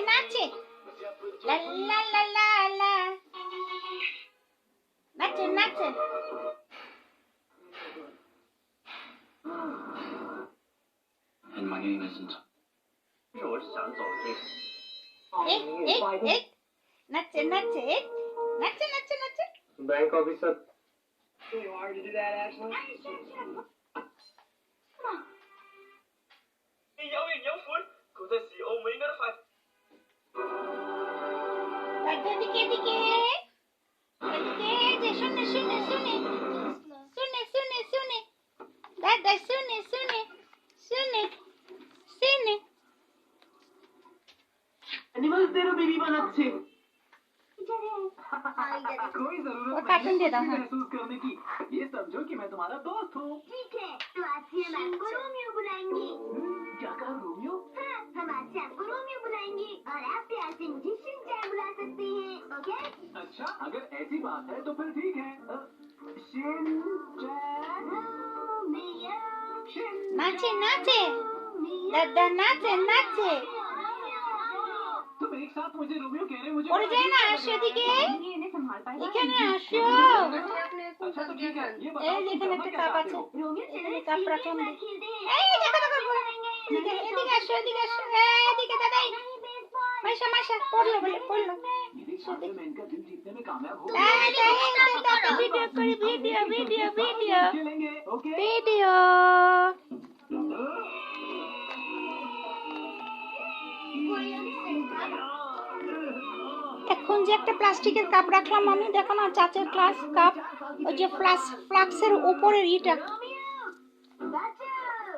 নাচে লা লা লা লা লা নাচে নাচে很满意的身材。我是想走这个。নাচে নাচে নাচে নাচে নাচে Bank officer. You hard to do that, Ashley? 你有型有款，佢真是澳門嗰啲快。এদিকে এদিকে এদিকে যে শুনে শুনে শুনে শুনে শুনে শুনে দাদা শুনে শুনে শুনে শুনে एनिमल्स तेरा बेबी बनाচ্ছে कोई वो कार्टून जरूरत दे दो, नहीं हाँ। महसूस करने की ये समझो कि मैं तुम्हारा दोस्त हूँ ठीक है तो आज से हम आपको रोमियो बुलाएंगे क्या कहा रोमियो हाँ हम आज से आपको रोमियो बुलाएंगे और आप प्यार से मुझे शिनचैन बुला सकते हैं ओके अच्छा अगर ऐसी बात है तो फिर ठीक है शिनचैन रोमियो নাচে নাচে দাদা নাচে নাচে तुम एक साथ मुझे रोमियो कह रहे हो मुझे ওরে যায় না আসো এদিকে इन्हें संभाल पाएगा এখানে আসো अच्छा तो ठीक है ये এই बताओ যে तुम এখানে करना একটা क्या কাপ चाहते আছে हो रोमियो এই কাপ রাখলাম खेलते हैं এই দেখো দেখো এদিকে এদিকে আসো এদিকে আসো এদিকে দাদাই মাইশা মাইশা পড়লো বলে পড়লো मेरे ख्याल से मैं इनका दिल जीतने में कामयाब हो ভিডিও করি ভিডিও ভিডিও ভিডিও खेलेंगे ओके ভিডিও এখন যে একটা প্লাস্টিকের কাপ রাখলাম আমি দেখো না চাচের ক্লাস কাপ ওই যে ফ্লাক্সের উপরের ইটা